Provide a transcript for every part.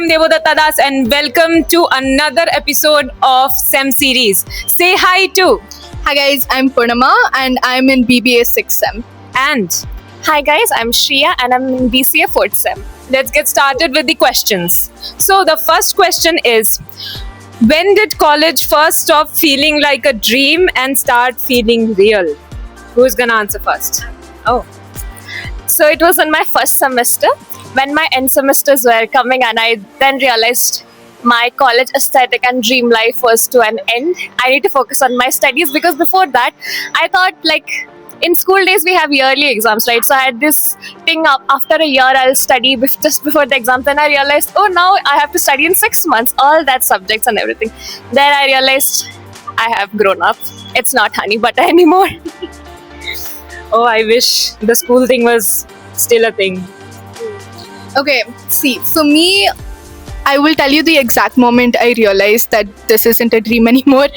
am Devadatta Das and welcome to another episode of SEM series. Say hi to Hi guys, I'm Purnama and I'm in BBA 6th SEM. and Hi guys, I'm Shreya and I'm in BCA 4th SEM. let's get started with the questions. So the first question is, when did college first stop feeling like a dream and start feeling real? Who's gonna answer first? Oh, So it was in my first semester when my end semesters were coming, and I then realized my college aesthetic and dream life was to an end. I need to focus on my studies because before that, I thought like in school days we have yearly exams, right? So I had this thing up after a year I'll study just before the exams. Then I realized, oh, now I have to study in 6 months, all that subjects and everything. Then I realized I have grown up. It's not honey butter anymore. oh, I wish the school thing was still a thing. Okay, see, for me, I will tell you the exact moment I realized that this isn't a dream anymore.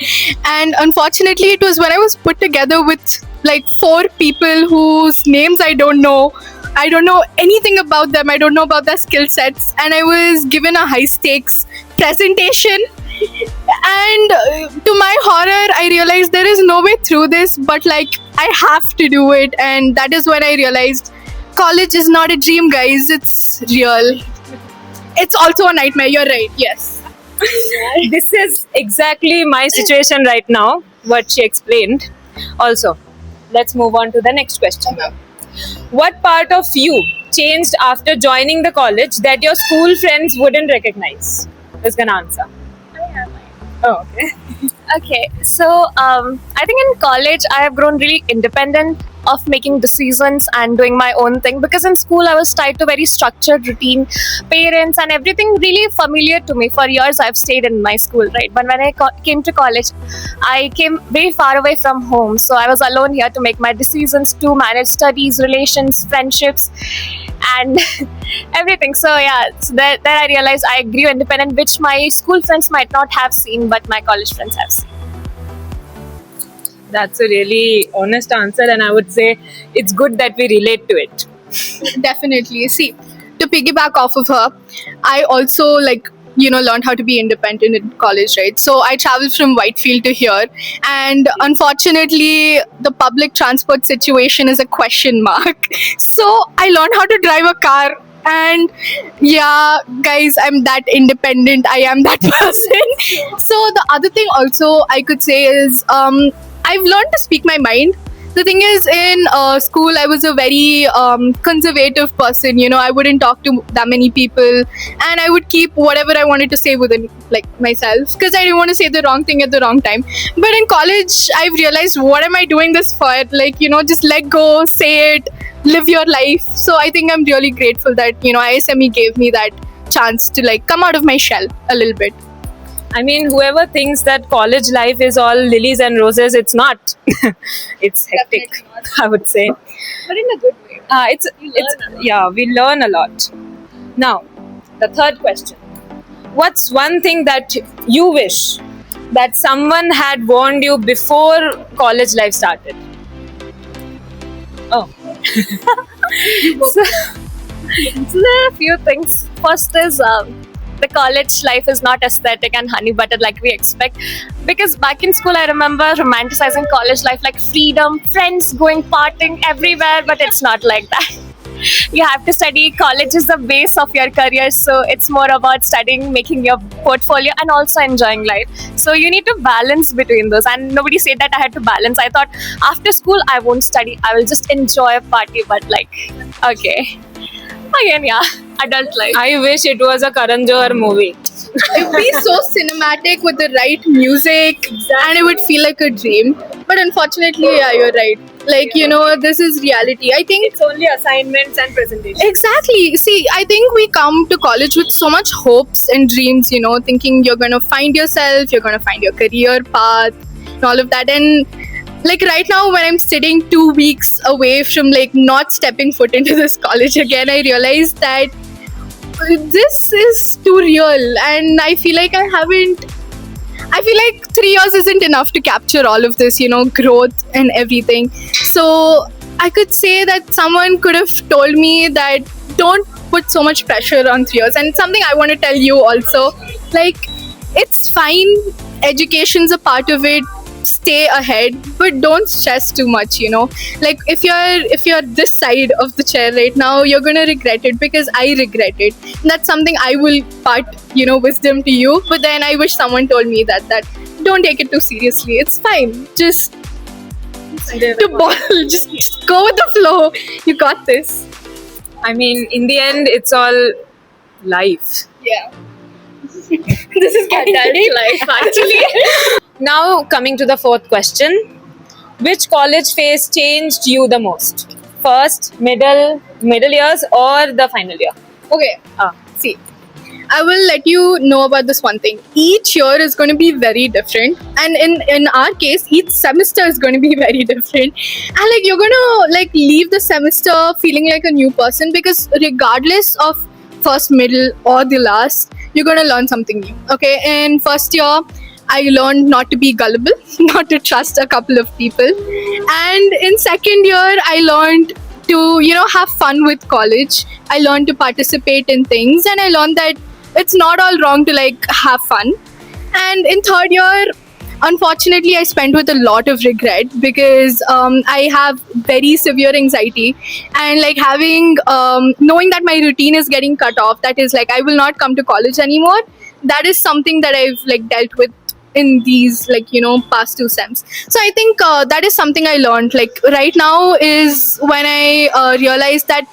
And unfortunately, it was when I was put together with like 4 people whose names I don't know. I don't know anything about them. I don't know about their skill sets. And I was given a high stakes presentation. And to my horror, I realized there is no way through this, but like I have to do it. And that is when I realized college is not a dream, guys. It's real. It's also a nightmare. You're right. Yes. This is exactly my situation right now, what she explained. Also, let's move on to the next question. What part of you changed after joining the college that your school friends wouldn't recognize? Who's gonna answer? Oh, okay. Okay, so I think in college I have grown really independent of making decisions and doing my own thing, because in school I was tied to very structured routine, parents and everything really familiar to me. For years I've stayed in my school, right? But when I came to college, I came very far away from home, so I was alone here to make my decisions, to manage studies, relations, friendships and everything. So yeah, so there I realized I grew independent, which my school friends might not have seen but my college friends have seen. That's a really honest answer, and I would say it's good that we relate to it. Definitely. See, to piggyback off of her, I also learned how to be independent in college, right? So I traveled from Whitefield to here, and unfortunately, the public transport situation is a question mark. So I learned how to drive a car. And yeah, guys, I'm that independent. I am that person. So the other thing also I could say is I've learned to speak my mind. The thing is, in school, I was a very conservative person. I wouldn't talk to that many people, and I would keep whatever I wanted to say within myself, because I didn't want to say the wrong thing at the wrong time. But in college, I've realized, what am I doing this for? Just let go, say it, live your life. So I think I'm really grateful that ISME gave me that chance to come out of my shell a little bit. I mean, whoever thinks that college life is all lilies and roses, it's not. It's hectic, Definitely not. I would say. But in a good way. We learn a lot. Now, the third question. What's one thing that you wish that someone had warned you before college life started? Oh. So there are a few things. First is the college life is not aesthetic and honey butter like we expect. Because back in school, I remember romanticizing college life like freedom, friends going partying everywhere, but it's not like that. You have to study. College is the base of your career, so it's more about studying, making your portfolio, and also enjoying life. So you need to balance between those. And nobody said that I had to balance. I thought after school I won't study. I will just enjoy a party. But okay, again, yeah, adult life. I wish it was a Karan Johar movie. It would be so cinematic with the right music, and it would feel like a dream. But unfortunately, yeah, you're right. This is reality. I think It's only assignments and presentations. exactly. See, I think we come to college with so much hopes and dreams, thinking you're going to find yourself, you're going to find your career path, and all of that. And right now, when I'm sitting 2 weeks away from not stepping foot into this college again, I realize that this is too real, and I feel like I feel like 3 years isn't enough to capture all of this, growth and everything. So I could say that someone could have told me that don't put so much pressure on 3 years. And something I want to tell you also, like, it's fine. Education's a part of it. Stay ahead, but don't stress too much. Like if you're this side of the chair right now, you're gonna regret it, because I regret it. And that's something I will part wisdom to you. But then I wish someone told me that don't take it too seriously. It's fine. Just the ball. Just go with the flow. You got this. I mean, in the end, it's all life. Yeah. This is getting Adult life, actually. Now, coming to the fourth question. Which college phase changed you the most? First, middle years, or the final year? Okay. See, I will let you know about this one thing. Each year is going to be very different, and in our case, each semester is going to be very different. And like you're going to leave the semester feeling like a new person, because regardless of first, middle, or the last, you're going to learn something new. Okay, in first year, I learned not to be gullible, not to trust a couple of people, and in second year, I learned to have fun with college. I learned to participate in things, and I learned that it's not all wrong to have fun. And in third year, unfortunately, I spent with a lot of regret, because I have very severe anxiety, and having knowing that my routine is getting cut off, that is I will not come to college anymore. That is something that I've dealt with in these past 2 sems. So I think that is something I learned right now, is when I realized that,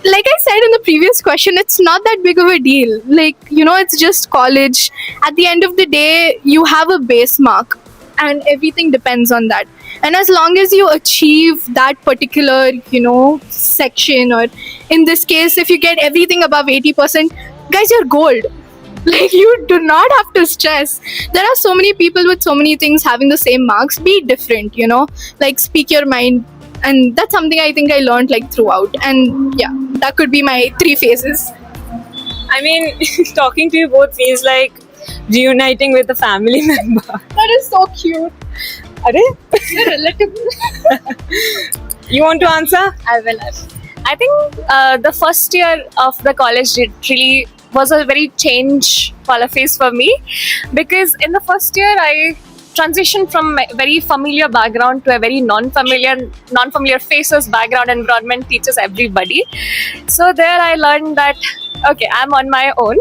like I said in the previous question, it's not that big of a deal. It's just college. At the end of the day, you have a base mark, and everything depends on that. And as long as you achieve that particular section, or in this case, if you get everything above 80%, guys, you're gold. You do not have to stress. There are so many people with so many things having the same marks. Be different, speak your mind. And that's something I think I learned throughout. And yeah, that could be my 3 phases. I mean, talking to you both feels like reuniting with a family member. That is so cute. Are You're relatable. You want to answer? I will. I think the first year of the college really was a very change phase for me, because in the first year I transitioned from a very familiar background to a very non-familiar faces, background, environment teaches everybody. So there I learned that okay, I'm on my own.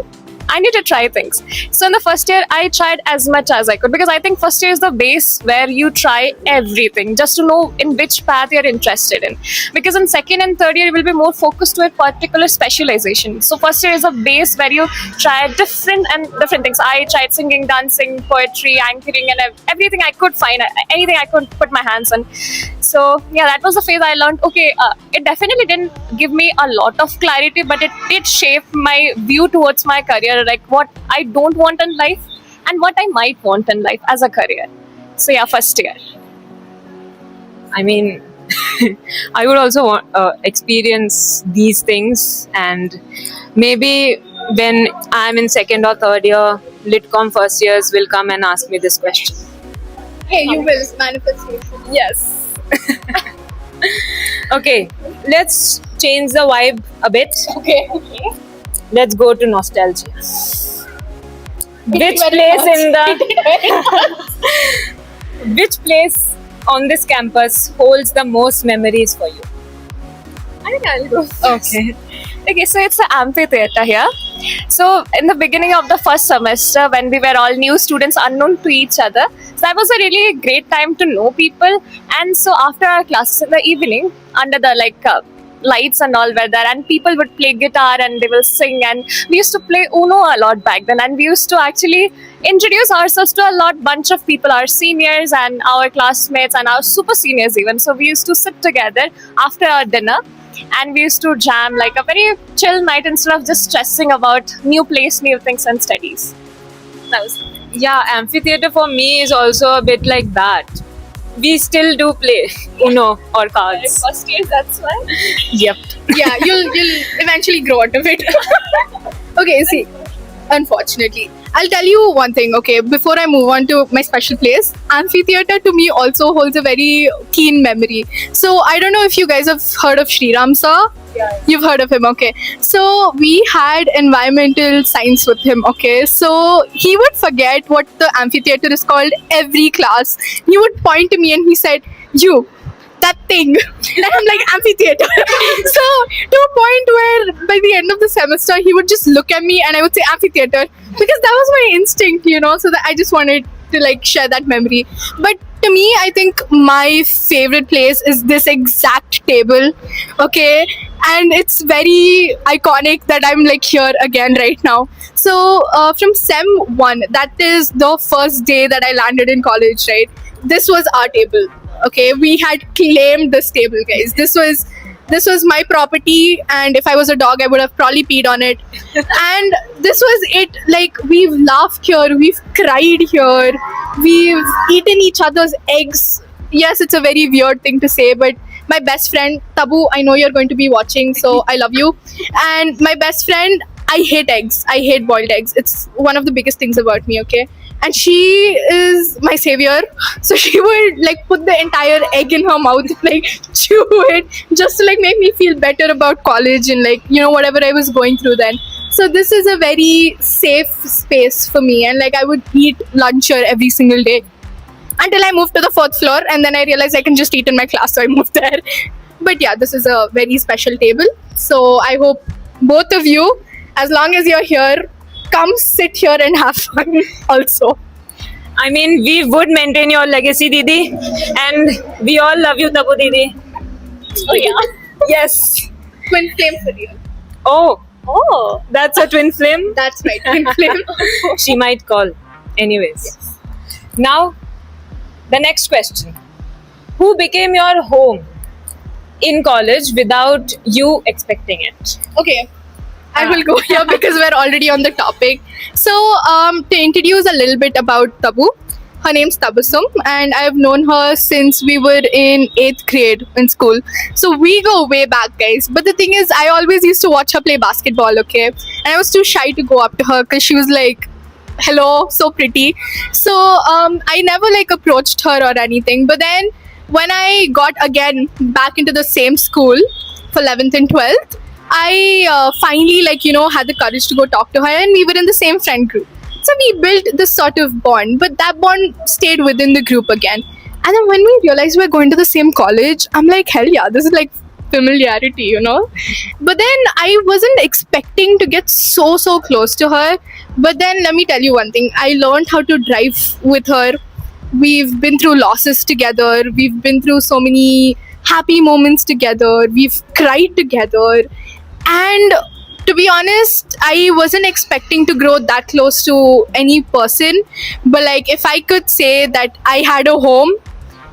I need to try things. So in the first year, I tried as much as I could, because I think first year is the base where you try everything just to know in which path you're interested in. Because in second and third year, you will be more focused to a particular specialization. So first year is a base where you try different things. I tried singing, dancing, poetry, anchoring, and everything I could find, anything I could put my hands on. So yeah, that was the phase I learned. Okay, it definitely didn't give me a lot of clarity, but it did shape my view towards my career, like what I don't want in life and what I might want in life as a career. So yeah, first year. I mean, I would also want experience these things, and maybe when I'm in second or third year, Litcom first years will come and ask me this question. Hey, you will manifestation. Yes. Okay, let's change the vibe a bit. Okay. Let's go to nostalgia. Which place on this campus holds the most memories for you? I think I'll go first. Okay. Okay, so it's the amphitheater here. So in the beginning of the first semester, when we were all new students, unknown to each other, so that was a really great time to know people. And so after our classes in the evening, under the lights and all were there, and people would play guitar and they will sing, and we used to play Uno a lot back then, and we used to actually introduce ourselves to a bunch of people, our seniors and our classmates and our super seniors even. So we used to sit together after our dinner, and we used to jam like a very chill night instead of just stressing about new place, new things and studies. That was Yeah, amphitheater for me is also a bit like that. We still do play Uno or cards. first year, that's why. Yep. Yeah, you'll eventually grow out of it. Okay, see, unfortunately, I'll tell you one thing, okay, before I move on to my special place. Amphitheater to me also holds a very keen memory. So I don't know if you guys have heard of Sriram sir. Yeah. You've heard of him, okay. So we had environmental science with him, okay. So he would forget what the amphitheater is called every class. He would point to me and he said, "You, that thing." And I'm like, "Amphitheater." So to a point where by the end of the semester he would just look at me and I would say amphitheater, because that was my instinct, you know. So that I just wanted to like share that memory. But to me, I think my favorite place is this exact table, okay, and it's very iconic that I'm like here again right now. So from sem 1, that is the first day that I landed in college, right? This was our table, okay. We had claimed this table, guys. This was my property, and if I was a dog I would have probably peed on it. And this was it. Like, we've laughed here, we've cried here, we've eaten each other's eggs. Yes, it's a very weird thing to say, but my best friend Tabu, I know you're going to be watching, so I love you. And my best friend, I hate eggs, I hate boiled eggs. It's one of the biggest things about me, okay. And she is my savior. So she would like put the entire egg in her mouth, like chew it, just to like make me feel better about college and like, you know, whatever I was going through then. So this is a very safe space for me, and like I would eat lunch here every single day until I moved to the 4th floor, and then I realized I can just eat in my class, so I moved there. But yeah, this is a very special table. So I hope both of you, as long as you're here, come sit here and have fun also. I mean, we would maintain your legacy, Didi, and we all love you, Tabu Didi. Oh yeah. Yes. Twin flame for you. Oh, Oh. that's a twin flame. That's right, twin flame. She might call. Anyways. Now, the next question. Who became your home in college without you expecting it? Okay, I will go here because we're already on the topic. So, to introduce a little bit about Tabu, her name's Tabasum, and I've known her since we were in 8th grade in school. So we go way back, guys. But the thing is, I always used to watch her play basketball, okay? And I was too shy to go up to her because she was like, "Hello, so pretty." So I never like approached her or anything. But then when I got again back into the same school for 11th and 12th, I finally like, you know, had the courage to go talk to her, and we were in the same friend group. So we built this sort of bond, but that bond stayed within the group again. And then when we realized we're going to the same college, I'm like, hell yeah, this is like familiarity, you know. But then I wasn't expecting to get so close to her. But then let me tell you one thing, I learned how to drive with her. We've been through losses together, we've been through so many happy moments together, we've cried together. And to be honest, I wasn't expecting to grow that close to any person. But like, if I could say that I had a home,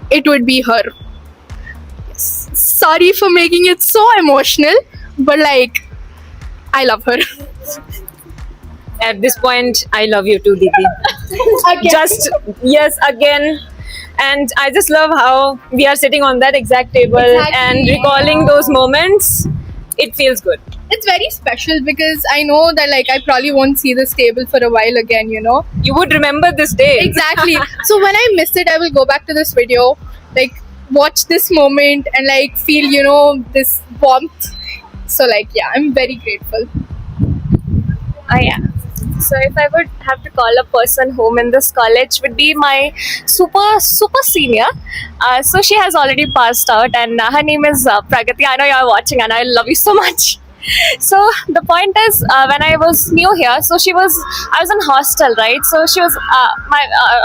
it would be her. Sorry for making it so emotional, but like, I love her. At this point, I love you too, Didi. Again. Just, yes, again. And I just love how we are sitting on that exact table Exactly. and recalling those moments. It feels good. It's very special because I know that like I probably won't see this table for a while again, you know. You would remember this day. Exactly. So when I miss it, I will go back to this video, like watch this moment and like feel, you know, this warmth. So like, yeah, I'm very grateful. Oh yeah. So if I would have to call a person home in this college, would be my super senior. So she has already passed out, and her name is Pragati. I know you're watching, and I love you so much. So the point is, when I was new here, so I was in hostel, right? So she was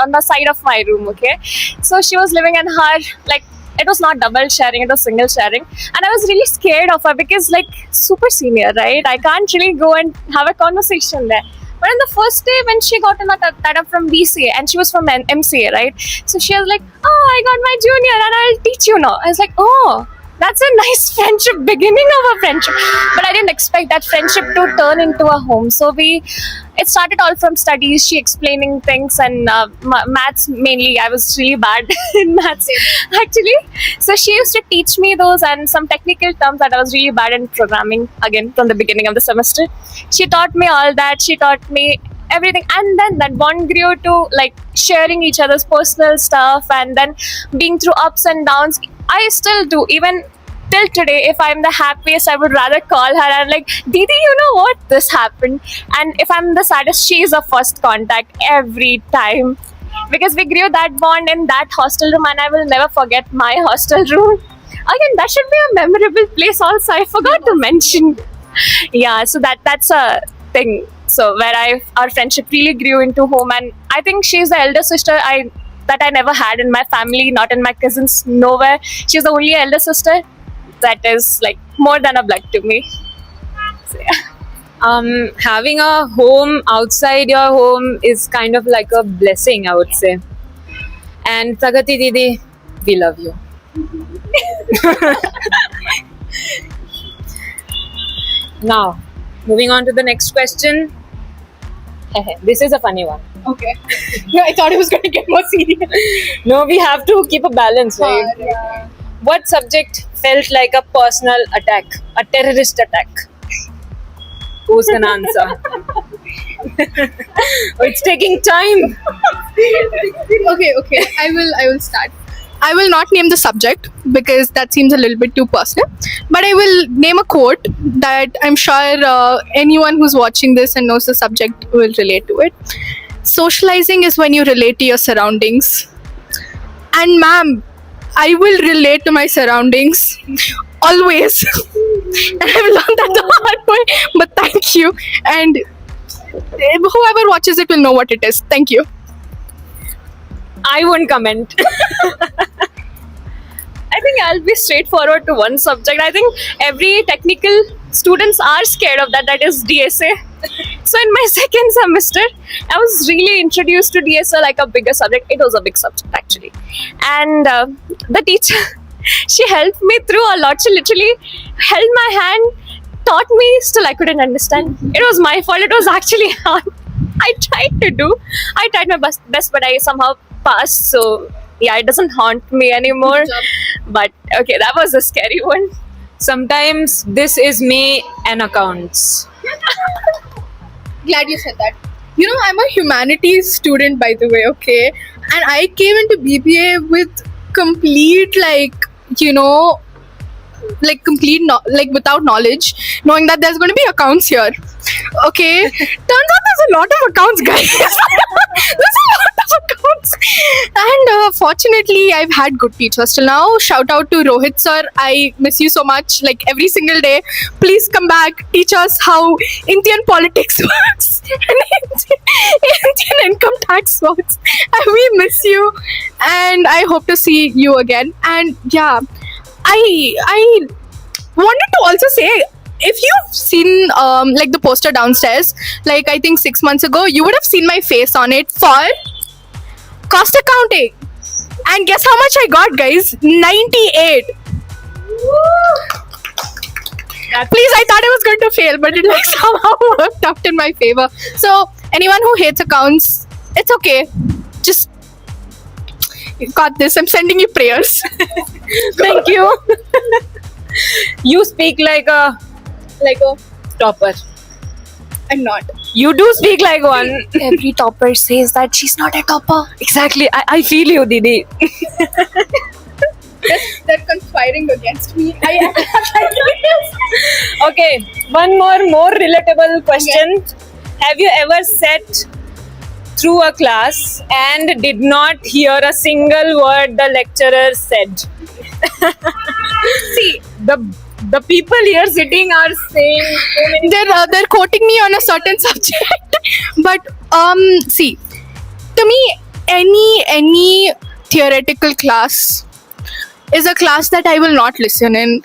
on the side of my room, okay? So she was living in her, like, it was not double sharing, it was single sharing. And I was really scared of her because, like, super senior, right? I can't really go and have a conversation there. But on the first day when she got in that up from BCA and she was from MCA, right? So she was like, "Oh, I got my junior and I'll teach you now." I was like, "Oh, that's a nice friendship, beginning of a friendship." But I didn't expect that friendship to turn into a home. So it started all from studies, she explaining things, and maths mainly. I was really bad in maths actually. So she used to teach me those and some technical terms that I was really bad in programming again from the beginning of the semester. She taught me all that. She taught me everything. And then that bond grew to like sharing each other's personal stuff, and then being through ups and downs. I still do, even till today. If I'm the happiest, I would rather call her and like, Didi, you know what, this happened. And if I'm the saddest, she is the first contact every time, because we grew that bond in that hostel room, and I will never forget my hostel room. Again, that should be a memorable place also, I forgot to mention. Yeah, so that's a thing. So where our friendship really grew into home. And I think she's the elder sister I never had in my family, not in my cousins, nowhere. She's the only elder sister that is like more than a blood to me. So, yeah. Having a home outside your home is kind of like a blessing, I would say. And Pragati Didi, we love you. Now, moving on to the next question. This is a funny one. Okay. No, I thought it was going to get more serious. No, we have to keep a balance, right? What subject felt like a personal attack, a terrorist attack? Who's gonna answer? Oh, it's taking time. Okay. I will start. I will not name the subject because that seems a little bit too personal. But I will name a quote that I'm sure anyone who's watching this and knows the subject will relate to it. Socializing is when you relate to your surroundings. And ma'am, I will relate to my surroundings always. And I've learned that the hard way. But thank you. And whoever watches it will know what it is. Thank you. I won't comment. I think I'll be straightforward to one subject. I think every technical students are scared of that. That is DSA. So in my second semester, I was really introduced to DSA like a bigger subject. It was a big subject actually, and the teacher, she helped me through a lot. She literally held my hand, taught me. Still, I couldn't understand. It was my fault. It was actually hard. I tried my best, but I somehow passed. So yeah, it doesn't haunt me anymore. But okay, that was a scary one. Sometimes this is me and accounts. Glad you said that. You know, I'm a humanities student, by the way, okay? And I came into BBA with complete, without knowledge, knowing that there's going to be accounts here. Okay? Turns out there's a lot of accounts, guys. There's a lot of accounts. And fortunately, I've had good teachers till now. Shout out to Rohit sir. I miss you so much. Like every single day. Please come back. Teach us how Indian politics works. And Indian income tax works. And we miss you. And I hope to see you again. And yeah, I wanted to also say, if you've seen the poster downstairs, like I think 6 months ago, you would have seen my face on it for cost accounting. And guess how much I got, guys? 98. Please, I thought I was going to fail, but it like somehow worked out in my favor. So anyone who hates accounts, it's okay. Just you got this. I'm sending you prayers. Thank you. You speak like a topper. I'm not. You do speak like one. Every topper says that she's not a topper. Exactly. I feel you, Didi. They're conspiring against me. Okay, one more relatable question. Have you ever sat through a class and did not hear a single word the lecturer said? See, the people here sitting are saying so many. They're quoting me on a certain subject, but see, to me, any theoretical class is a class that I will not listen in.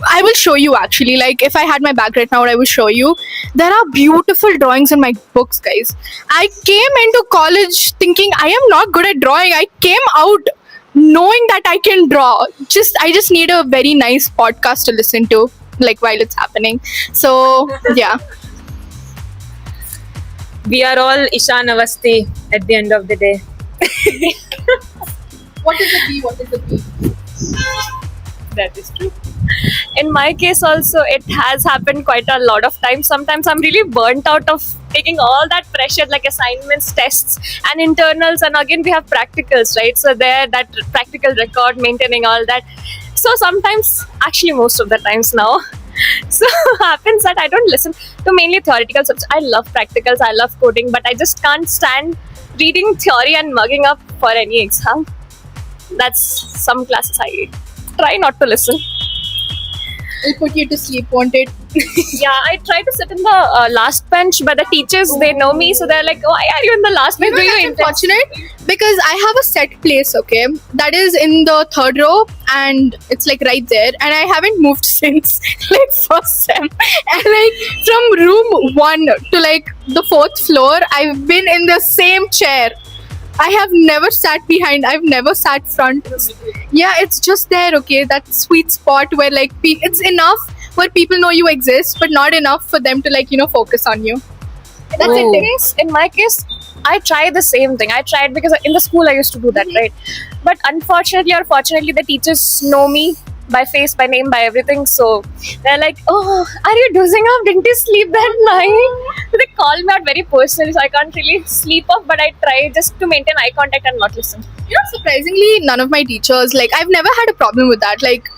I will show you actually. Like if I had my bag right now, I will show you. There are beautiful drawings in my books, guys. I came into college thinking I am not good at drawing. I came out knowing that I can draw. I just need a very nice podcast to listen to, like while it's happening. So yeah. We are all Ishan Avasti at the end of the day. What is the B? What is the B? That is true. In my case also, it has happened quite a lot of times. Sometimes I'm really burnt out of taking all that pressure like assignments, tests, and internals, and again we have practicals, right? So there, that practical record, maintaining all that. So sometimes, actually most of the times now, so happens that I don't listen to mainly theoretical subjects. I love practicals, I love coding, but I just can't stand reading theory and mugging up for any exam. That's some classes I try not to listen. It'll put you to sleep, won't it? Yeah, I try to sit in the last bench, but the teachers, they know me, so they're like, why are you in the last bench? Do you That's intend-" unfortunate because I have a set place, okay, that is in the third row and it's like right there, and I haven't moved since like first sem. And like from room 1 to like the 4th floor, I've been in the same chair. I have never sat behind, I've never sat front. Yeah, it's just there, okay, that sweet spot where like it's enough where people know you exist, but not enough for them to like, you know, focus on you. That's In it. my case, I try the same thing. I tried because in the school I used to do that, right? But unfortunately or fortunately, the teachers know me by face, by name, by everything. So they're like, "Oh, are you dozing off? Didn't you sleep that night?" So they call me out very personally, so I can't really sleep off. But I try just to maintain eye contact and not listen. You know, surprisingly, none of my teachers, like, I've never had a problem with that. Like,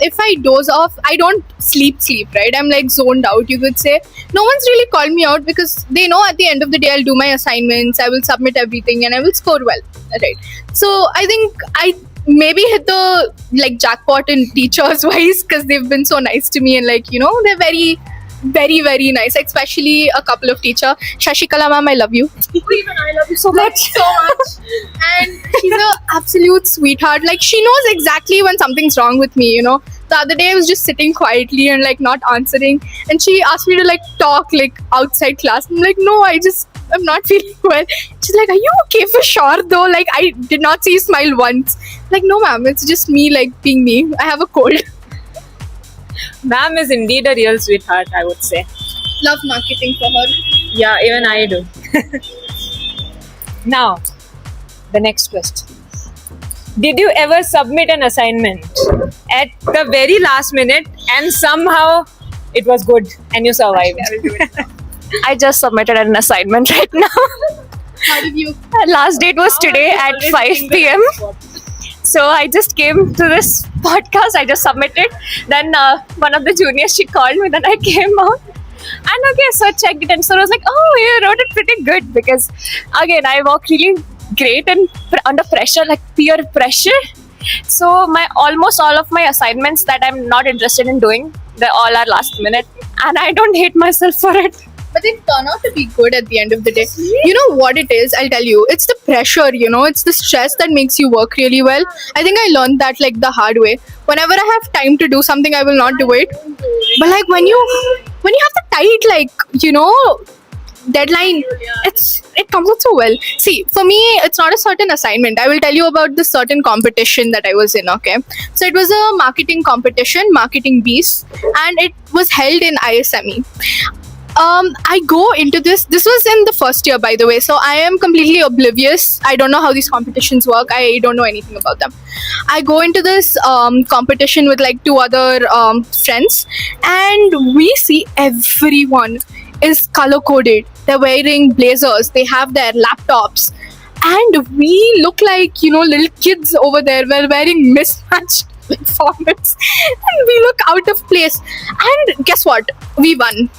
if I doze off, I don't sleep, right? I'm like zoned out, you could say. No one's really called me out because they know at the end of the day I'll do my assignments, I will submit everything, and I will score well, right? So I think I maybe hit the like jackpot in teachers wise because they've been so nice to me, and like, you know, they're very, very nice, especially a couple of teacher. Shashikala ma'am, I love you. Even I love you so much. So much. And she's a absolute sweetheart. Like, she knows exactly when something's wrong with me, you know. The other day I was just sitting quietly and like not answering, and she asked me to like talk like outside class. I'm like, no, I'm not feeling well. She's like, are you okay for sure though? Like, I did not see you smile once. Like, no ma'am, it's just me like being me. I have a cold. Ma'am is indeed a real sweetheart, I would say. Love marketing for her. Yeah, even I do. Now, the next question. Did you ever submit an assignment at the very last minute and somehow it was good and you survived? I just submitted an assignment right now. How did you? Last date was today at 5 p.m. So I just came to this podcast. I just submitted. Then one of the juniors, she called me. Then I came out. And okay, so I checked it, and so I was like, oh, you wrote it pretty good, because again, I work really great and under pressure, like peer pressure. So my almost all of my assignments that I'm not interested in doing, they all are last minute, and I don't hate myself for it. But they turn out to be good at the end of the day. You know what it is? I'll tell you. It's the pressure, you know, it's the stress that makes you work really well. I think I learned that like the hard way. Whenever I have time to do something, I will not do it. But like when you have the tight, like, you know, deadline, it comes out so well. See, for me, it's not a certain assignment. I will tell you about the certain competition that I was in, okay? So it was a marketing competition, Marketing Beast, and it was held in ISME. I go into this was in the first year, by the way, so I am completely oblivious. I don't know how these competitions work. I don't know anything about them. I go into this competition with like 2 other friends, and we see everyone is color coded. They're wearing blazers, they have their laptops, and we look like, you know, little kids over there. We're wearing mismatched formats and we look out of place. And guess what? We won.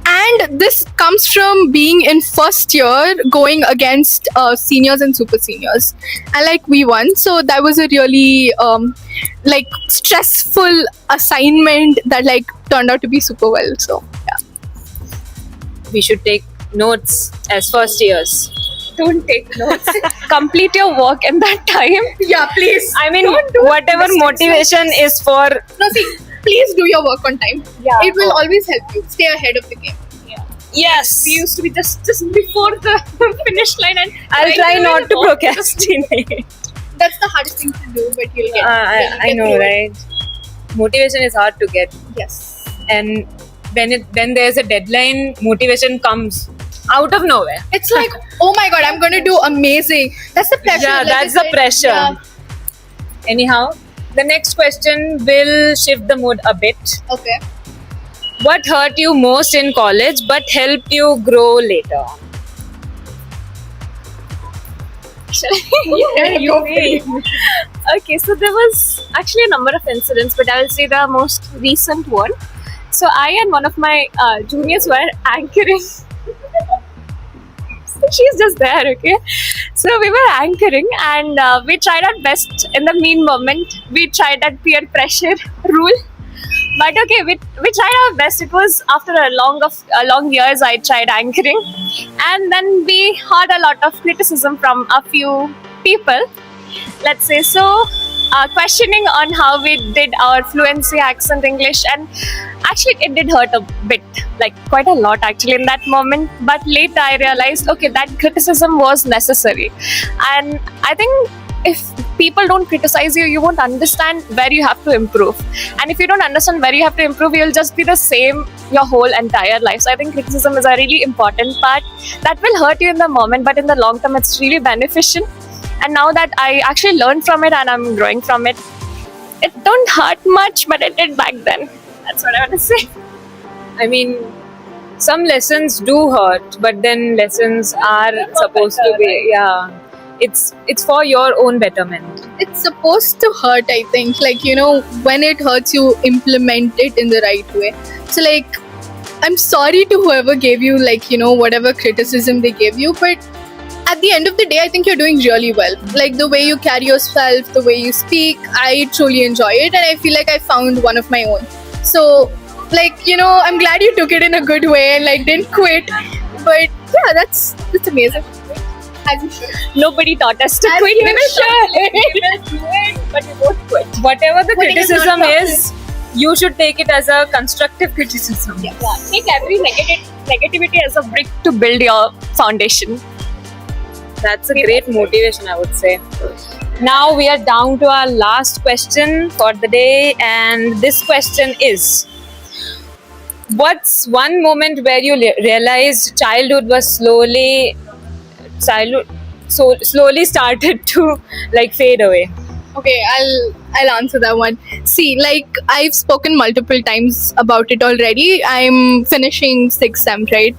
And this comes from being in first year going against seniors and super seniors, and like we won. So that was a really like stressful assignment that like turned out to be super well. So yeah, We should take notes as first years. Don't take notes. Complete your work in that time. yeah, please. I mean, Don't do whatever mistakes. motivation is for. No, see, please do your work on time. Yeah. It will always help you stay ahead of the game. Yes. We used to be just before the finish line, and I'll try right not away to walk. procrastinate. That's the hardest thing to do, but you'll get. I know, right? Motivation is hard to get, Yes. and when there's a deadline, motivation comes out of nowhere. It's like, oh my god, I'm gonna do amazing. That's the pressure. Yeah, like that's I the said. pressure. Yeah. Anyhow, the next question will shift the mood a bit. Okay. What hurt you most in college but helped you grow later? Okay, so there was actually a number of incidents, but I will say the most recent one. So I and one of my juniors were anchoring. She's just there, okay? So we were anchoring, and we tried our best in the mean moment. We tried that peer pressure rule. But okay, we tried our best. It was after a long years I tried anchoring, and then we heard a lot of criticism from a few people. Let's say so, questioning on how we did our fluency, accent, English, and actually it did hurt a bit, like quite a lot actually in that moment. But later I realized, okay, that criticism was necessary, and I think if people don't criticize you, you won't understand where you have to improve. And if you don't understand where you have to improve, you'll just be the same your whole entire life. So I think criticism is a really important part that will hurt you in the moment, but in the long term, it's really beneficial. And now that I actually learned from it and I'm growing from it, it don't hurt much, but it did back then. That's what I want to say. I mean, some lessons do hurt, but then lessons are supposed to be, yeah. It's for your own betterment. It's supposed to hurt, I think. Like, you know, when it hurts, you implement it in the right way. So, like, I'm sorry to whoever gave you, like, you know, whatever criticism they gave you, but at the end of the day, I think you're doing really well. Like, the way you carry yourself, the way you speak, I truly enjoy it, and I feel like I found one of my own. So, like, you know, I'm glad you took it in a good way and, like, didn't quit. But yeah, that's amazing. As you should. Nobody taught us to quit. We will quit, but we won't quit. Whatever the Quitting is criticism not is, you should take it as a constructive criticism. Yeah. Take every negativity as a brick to build your foundation. That's a great motivation, I would say. Now we are down to our last question for the day, and this question is: what's one moment where you realized childhood slowly started to like fade away? Okay, I'll answer that one. See, like, I've spoken multiple times about it already. I'm finishing 6th sem, right?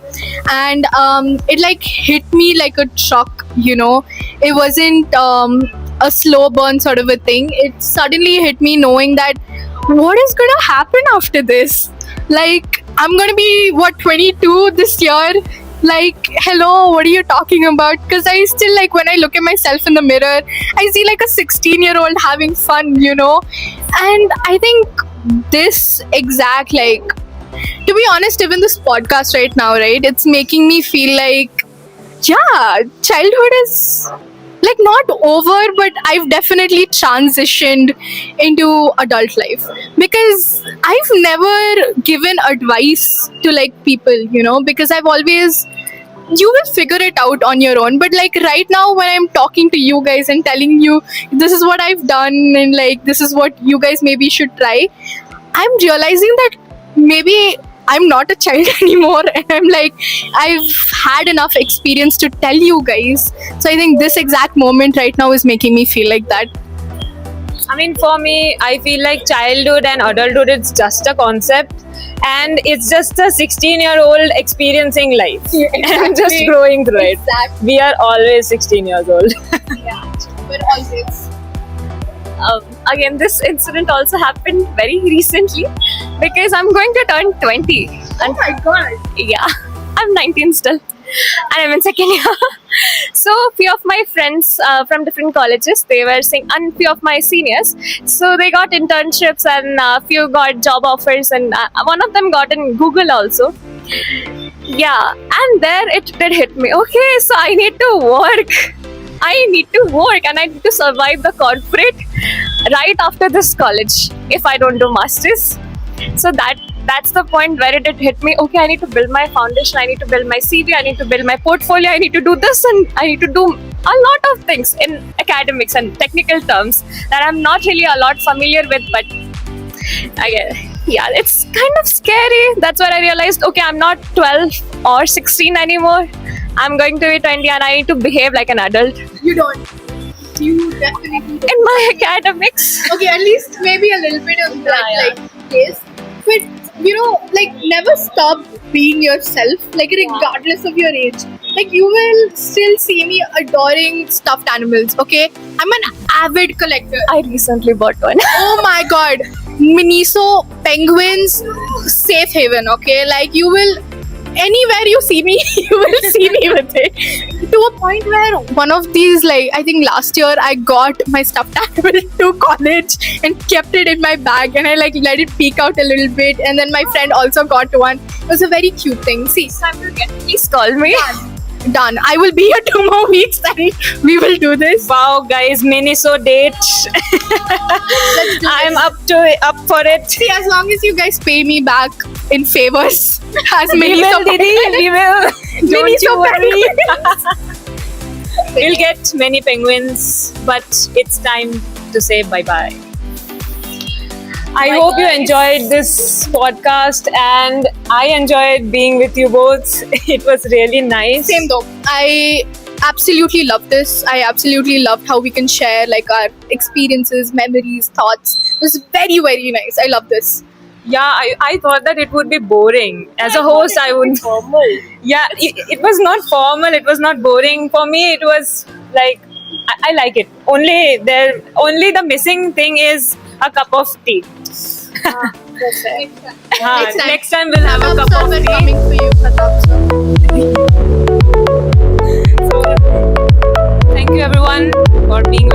And it like hit me like a shock, you know. It wasn't a slow burn sort of a thing. It suddenly hit me knowing that what is gonna happen after this? Like, I'm gonna be 22 this year. Like, hello, what are you talking about? Because I still, like, when I look at myself in the mirror, I see like a 16-year-old having fun, you know. And I think this exact, like, to be honest, even this podcast right now, right, it's making me feel like, yeah, childhood is like not over, but I've definitely transitioned into adult life, because I've never given advice to like people, you know, because I've always, you will figure it out on your own. But like right now, when I'm talking to you guys and telling you this is what I've done and like this is what you guys maybe should try, I'm realizing that maybe I'm not a child anymore, and I'm like, I've had enough experience to tell you guys. So I think this exact moment right now is making me feel like that. I mean, for me, I feel like childhood and adulthood, it's just a concept, and it's just a 16-year-old experiencing life and just growing through it. Exactly. We are always 16 years old. Yeah, but always. Again, this incident also happened very recently because I'm going to turn 20. Oh my god. Yeah, I'm 19 still, and I'm in second year. So few of my friends from different colleges, they were saying, and few of my seniors, so they got internships and few got job offers, and one of them got in Google also. Yeah, and there it did hit me. Okay, so I need to work. I need to work and I need to survive the corporate right after this college if I don't do masters. So that's the point where it hit me. Okay, I need to build my foundation, I need to build my CV, I need to build my portfolio, I need to do this, and I need to do a lot of things in academics and technical terms that I'm not really a lot familiar with. But again, yeah, it's kind of scary. That's where I realized, okay, I'm not 12 or 16 anymore. I'm going to be 20 and I need to behave like an adult You don't. You definitely don't. in my academics. Okay, at least maybe a little bit of that, Yeah, like, place. But like never stop being yourself, like regardless of your age. Like you will still see me adoring stuffed animals, okay? I'm an avid collector. I recently bought one. Oh my god, Miniso penguins, safe haven, okay? Like you will, anywhere you see me, you will see me with it. To a point where one of these, like I think last year, I got my stuffed animal to college and kept it in my bag, and I like let it peek out a little bit, and then my friend also got one. It was a very cute thing. See, Please call me. done. I will be here 2 more weeks and we will do this. Wow, guys, Miniso date. Let's do I'm this. up for it. See, as long as you guys pay me back in favors as We Miniso will, Didi. We will. Don't Miniso you worry. penguins. We'll get many penguins, but it's time to say bye-bye. I Bye, hope you guys. enjoyed this podcast, and I enjoyed being with you both. It was really nice. Same though. I absolutely love this. I absolutely loved how we can share like our experiences, memories, thoughts. It was very, very nice. I love this. Yeah, I thought that it would be boring. As a host, I would. Yeah, it was not formal. It was not boring for me. It was like I like it. Only the missing thing is a cup of tea. Next time we'll have a cup of We're tea. coming for you, Pratap sir. So, thank you everyone for being